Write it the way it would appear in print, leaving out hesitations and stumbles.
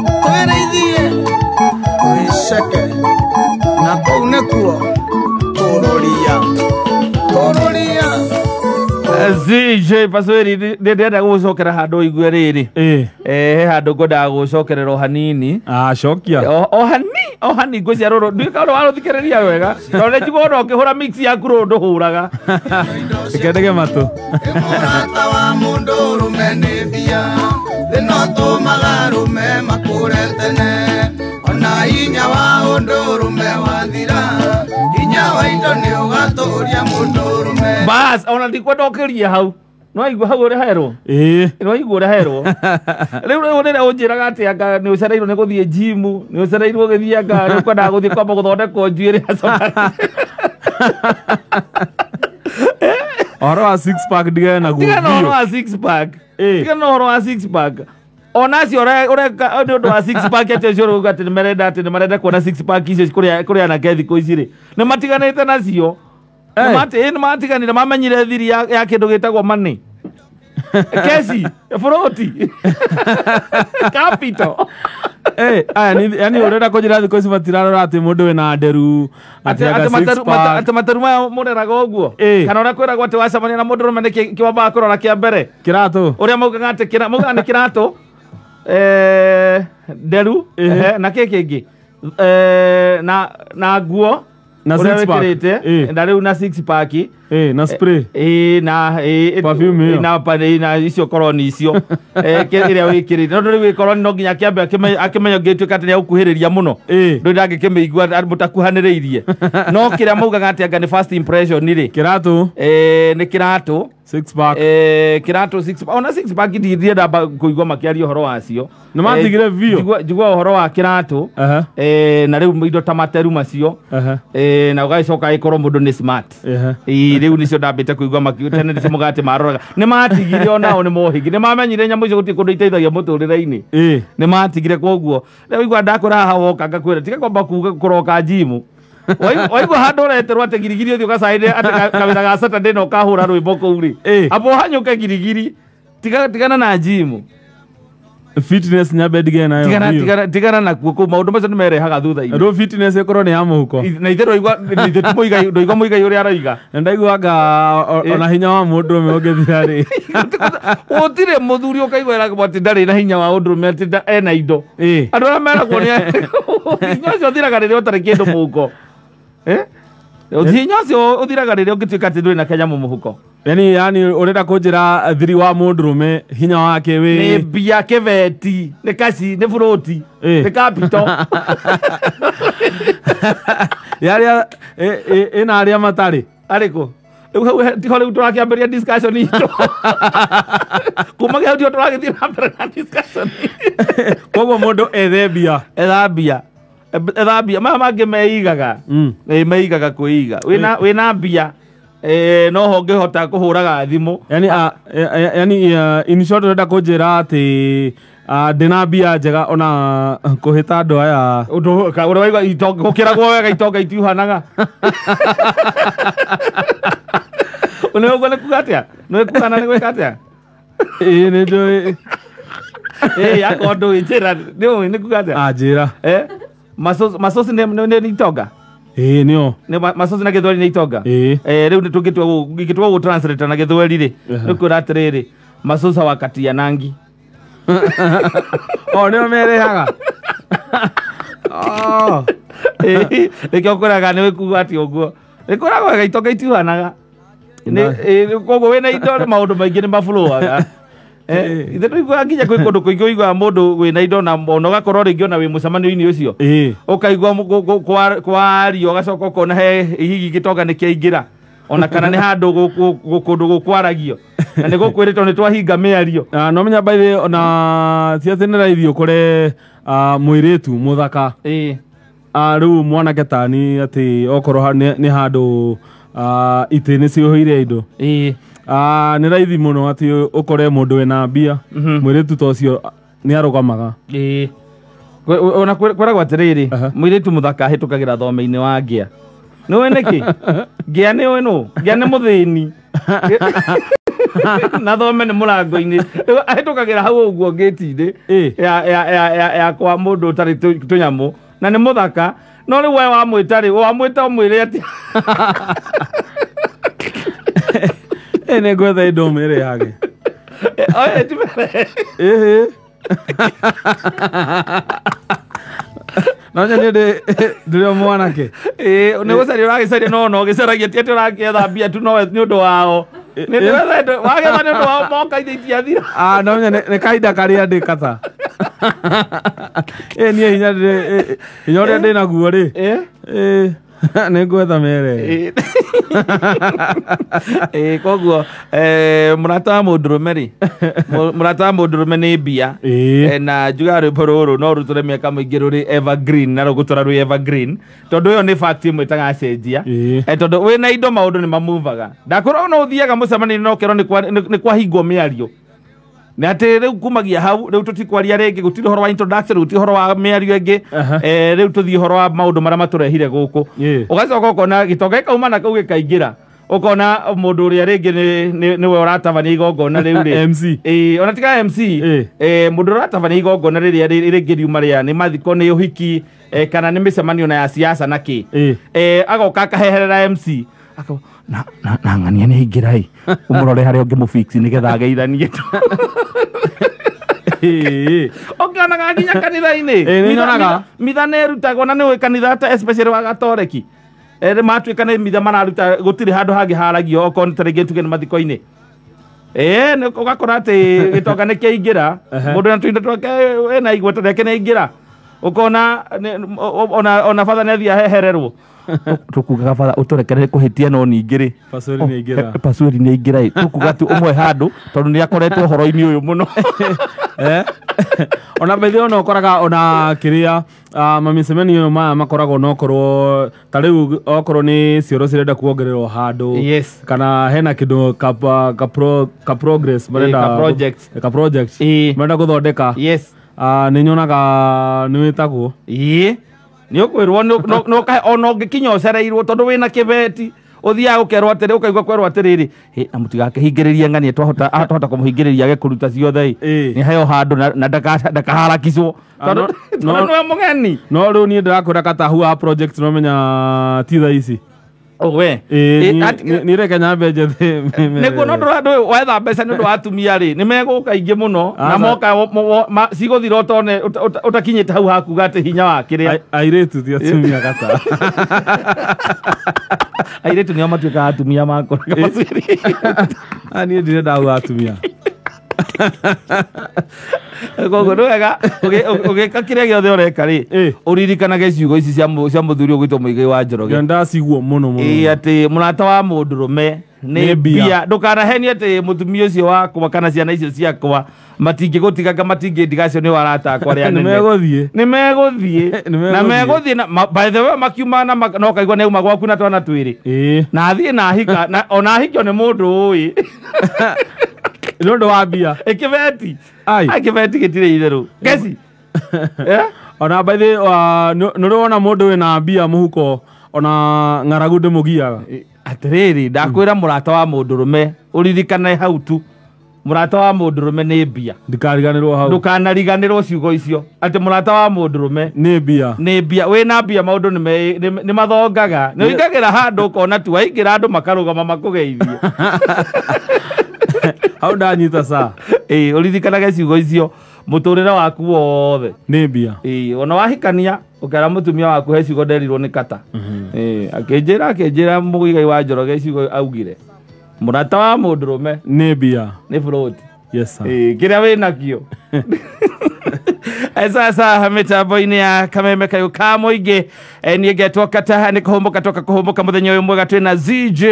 Tũgereithie twĩceke na kũu nĩkuo kũrũria CJ Pasweri ndenda gucokera handu igue riri he handu ngodaga gucokerera hanini cokia o hani ngũcia rũrũ nduĩka ũndũ warũthikĩrĩria wega tondũ nĩnjigua ũndũ ũkĩhũra mix yaku rũrũ ndũhũraga kendege matũ mũrata wa mũndũ ũrũme nĩ mbia thĩno tũmaga rũme makũre tene ona hinya wa ũndũ ũrũme wathira hinya wa indo nĩ ũgatũria mũndũ ũrũme bas ona ndikwenda ũkĩria hau nĩwaigua hau ũrĩa herwo nĩwaigua ũrĩa herwo rĩu rĩrĩa ũnjĩraga atĩ anga nĩ ũcereirwo nĩ gũthiĩ jimu nĩ ũcereirwo ũgĩthiĩ anga nĩ ũkwendaga gũthiĩ kwamba gũthondekwo njuĩrĩ ũhoro wa six pack ndigane naguo tigana ũhoro wa six pack tigana ũhoro wa six pack onacio ũreka nĩ ũndũ wa six pack atĩ ũcio ũrauga atĩ nĩ marenda kuona six pack icio kũrĩa anake thikũ ici rĩ nĩ matiganĩte nacio nĩ matiganire mamenyire thiri ya kĩndũ gĩtagwo money kesi buroti capital yani ũrenda kũnjĩra thikũ ici matirarora atĩ mũndũ wĩna nderu atĩ mataru maya mũreraga ũguo kana ũrĩa kwĩragwo atĩ wacemania na mũndũ rũme nĩ kĩwambaga kũrora kĩa mbere kĩratũ ũrĩa maugaga atĩ maugaga nĩ kĩratũ nderu na kĩ kĩngĩ na nguo na six pack na rĩu na six pack na spray na perfume na icio koroni icio ĩrĩa wĩkĩrĩte no ndũrĩ wĩkoroni no nginya kĩambe akĩmenya ngĩtuĩka atĩ nĩagũkuhĩrĩria mũno ndũrĩ ndangĩkĩmĩigua mũtakuhanĩrĩirie no kĩrĩa maugaga atĩ anga nĩ first impression rĩ kĩratũ nĩ kĩratũ six pack kĩratũ six pack ona six pack ndienda kũigua makĩaria ũhoro wacio nĩ matigire bio njigua ũhoro wa kĩratũ na rĩu indo ta materu macio na ũgagĩcoka agĩkorwo mũndũ nĩ smart rĩu nĩcio ndambĩte kũigua tene nĩcio mũgaga atĩ maroraga nĩ matigire onao nĩ mohĩgi nĩ mamenyire nyamũ icio gũtirĩ kũndũ iteithagia mũtũrĩre-inĩ nĩ matigire koguo rĩu igua ndakwĩra haha woka ngakwĩra tiga kwamba kuga kũroka jimu waigua handũ ũreterwo atĩ girigiri ũthiĩ ũgacaĩre atĩ kawĩra ga Saturday na ũkahũra rwĩmbo kũu rĩ abo hanyũke girigiri tigana na jimu fitness nyambe ndigane nayo tigana nakuo kũu maũndũ macio nĩ merehaga thutha-inĩ rĩu fitness ĩkorwo nĩ ya mũhuko na ithe ndũigua mũigai ũrĩa aroiga ndaiguanga ona hinya wa mũndũrũme ũngĩthira rĩ gũtirĩ mũthuri ũkaigua eragwo atĩ ndarĩ na hinya wa ũndũrũme atĩ ena indo andũ arĩa meragwo hinya ũcio ũthiraga rĩrĩa ũtarĩ kĩndũ mũhuko hinya ũcio ũthiraga rĩrĩa ũngĩtuĩka atĩ ndũrĩ na kanyamũ mũhuko yani ũrenda kũnjĩra thiri wa mũndũrũme hinya wake nĩ mbia kĩbeti nĩ kaci nĩ buroti nĩ capital yarĩa ĩna arĩa matarĩ arĩkũ rĩu tũrakĩambĩria discussion itũ kuma gĩa tio tũragĩthiĩ na mbere na discussion koguo mũndũ ethambia maya mangĩ meigaga meigaga kwĩiga wĩna mbia no ho ngĩhota kũhũraga thimũ yani in short ũrenda kũnjĩra atĩ ndĩna mbia njega ona kũhĩta andũ aya ũrĩa waigua gũkĩragwo wega itonga itiuhanaga nĩ ũguo nĩ kuga atĩa nĩ kuga na nĩ gwĩka atĩa nĩ njũĩ akorwo ndũĩ njĩra nĩ kuga atĩa njĩra masosi nĩ itonga nĩo masosi na gĩthweri nĩ itonga rĩu gĩtũgwo gũtranslate na gĩthweri rĩ nĩ kwĩra atĩrĩrĩ masosa wakatia nangi nĩo merehaga nĩkĩo kwĩraga nĩ wĩkuga atĩ ũguo nĩ kwĩragwo wega itonga itiuhanaga koguo wĩna indo maũndũ maingĩ nĩ mabulũaga ithe ndũiguaga nginya kwĩ kũndũ kũingĩ ũiguaga mũndũ wĩna indo na ona ũgakorwo rĩngĩ ona wĩ mũcemanio-inĩ ũcio ũkaigua kwario ũgacoka ũkona he hihi gĩtonga nĩ kĩaingĩra ona kana nĩ handũ kũndũ gũkwaragio na nĩ gũkwĩrĩtwo nĩ twahinga mĩario no menya baithe ona ti atĩ nĩ raithi ũkore mũirĩtu mũthaka rĩu mwanake tani atĩ okorwo nĩ handũ itĩ nĩ ciũhĩire indo nĩ raithi mũno atĩ ũkore mũndũ wĩna mbia mũirĩtu ta ũcio nĩ arũgamaga ona kwĩragwo atĩrĩrĩ mũirĩtu mũthaka ahĩtũkagĩra thome-inĩ wa ngĩa nĩwe nĩkĩ ngĩa nĩwe nũ ngĩa nĩ mũthĩni na thome nĩ mũrango-inĩ ahĩtũkagĩra hau ũguo gate-inĩ ya kwa mũndũ ũtarĩ tũnyamũ na nĩ mũthaka no rĩu we wamwĩta ũmwĩre atĩ nĩ ngwetha indo ũmĩre hage Nonya ndĩrĩ mwanake nĩ gũcaria ũragĩcaria no gĩcaragia ti atĩ ũrakĩetha mbia tu no nĩ ũndũ wao wagetha nĩ ũndũ wao moka-inĩ itiathira nonya nĩ kahinda karĩa ndĩkata niĩ hinya ũrĩa ndĩ naguo rĩ nĩ ngwetha mere koguo mũrata wa mũndũrũme rĩ mũrata wa mũndũrũme nĩ mbia na njugaga rwĩmbo rũrũ no rũtũre mĩaka mĩingĩ rũrĩ evergreen na rũgũtũra rwĩ evergreen tondũ ĩyo nĩ fact ĩmwe ĩtagacenjia tondũ wĩna indo maũndũ nĩ mamuvaga ndakorwo no ũthiaga mũcemanio no ũkerwo nĩ kwahingwo mĩario na atä rä u kumagia hau rä u tå tikwaria rä ngä gå tirä horo wa introduction gå tirä horo wa mä ario ĩngĩ rä u tå thiä horo wa maå ndå marä a matå rehire gå kå å gacoka å kona gä tonga gä kauma na kau gä kaingä ra å kona må ndå å rä a rä ngä nä we å ratabania igongona rä u rä ona tiga MC må ndå å ratabania igongona rä rä a rä ngä riuma rä a nä mathiko nä å hiki kana nä mä cemanio na ya siasa na kä agoka akaheherera MC na ng'ania nä aingä ra å må rore harä a å ngä må nä getha ageithanie ũkĩonaga nginya kanitha-inĩ mitha nĩ ĩrutagwo na nĩ ũĩ kanitha ta especially wa gatoreki matuĩka nĩ mitha mararuta gũtirĩ handũ hangĩ haragio okorwo nĩ ta rĩngĩ tuge nĩ mathiko-inĩ ũgakora atĩ gĩtonga nĩ kĩaingĩra mũndũ na tũindo twake wĩna igweta rĩake nĩ aingĩra ũkona ona batha nĩ athiĩ ahehererwo tũkugaga batha ũtũrekerere kũhĩtia no ningĩ rĩ pasueri nĩ aingĩra tũkuga tu ũmwe handũ tondũ nĩ akoretwo ũhoro-inĩ ũyũ mũno ona bethe ona ũkoraga ona kĩrĩa mamĩcemanio maya makoragwo na okorwo ta rĩu okorwo nĩ cioro cirenda kuongererwo handũ kana hena kĩndũ ka progress ka project marenda gũthondeka nĩ nyonaga nĩ wĩtagwo nĩ ũkwĩrwo ona ũngĩkinya ũcereirwo tondũ wĩna kĩbeti ũthiaga ũkerwo atĩrĩ ũkaigua kwerwo atĩrĩrĩ na mũtigakĩhingĩrĩrie ng'ania twahota kũmũhingĩrĩria age kũruta ciothe nĩ heo handũ na ndakaharakicwo tondũ nĩwe mũgeni no rĩu niĩ ndĩrakwĩra katahu wa project no menya ti thaa ici we nĩ reke nyambe njethe nĩguo no ndũ wetha mbeca nĩ ũndũ wa atumia rĩ nĩ megũka ingĩ mũno na moka cigũthira ũtone ũtakinyĩte hau hakuga atĩ hinya wa kĩrĩa airĩtu ti atumia gata airĩtu nĩo matuĩkaga atumia makoraga macuĩri niĩ ndirenda hau atumia koguo nĩ wega ũgĩka kĩrĩa gĩothe ũreka rĩ ũririkanage ciugo ici cia mũthuri ũgwĩtwo Mũigai wa Njoroge ndaciguo mũno atĩ mũrata wa mũndũrũme nĩ mbia ndũkanahenie atĩ mũtumia ũcio wakwa kana ciana icio ciakwa matingĩgũtiganga matingĩndigacio nĩ warata akwa arĩa nene nĩ megũthiĩ na by the way makiuma no kaigua nĩ auma gwaku na twana twĩrĩ na athiĩ na hika ona ahikio nĩ mũndũ ũĩ nĩ ũndũ wa mbia kĩbeti gĩtirĩ itherũ kesi ona baithĩ nĩ ũrona mũndũ wĩna mbia mũhuko ona ng'aragu ndĩmũgiaga atĩrĩrĩ ndakwĩra mũrata wa mũndũrũme ũririkane hau tu mũrata wa mũndũrũme nĩ mbia ndikariganĩrwo hau ndũkanariganĩrwo ciugo icio atĩ mũrata wa mũndũrũme nĩ mbia wĩna mbia maũndũ nĩ mathongaga nĩ ũingagĩra handũ ũkona tu waingĩra andũ makarũgama makũgeithie hau ndanyita saa ũririkanage ciugo icio mũtũrĩre waku wothe nĩ mbia ona wahikania ũkera mũtumia waku he ciugo nderirwo nĩ kata akĩnjĩra Mũigai wa Njoroge ciugo augire mũrata wa mũndũrũme nĩ mbia nĩ float kĩrĩa wĩnakĩo sasa mĩtambo-inĩ ya kameme kayũ ka mũingĩ niĩ ngetwo kata nĩ kũhũmbũka toka kũhũmbũka mũthenya ũyũ mwega twĩna ZJ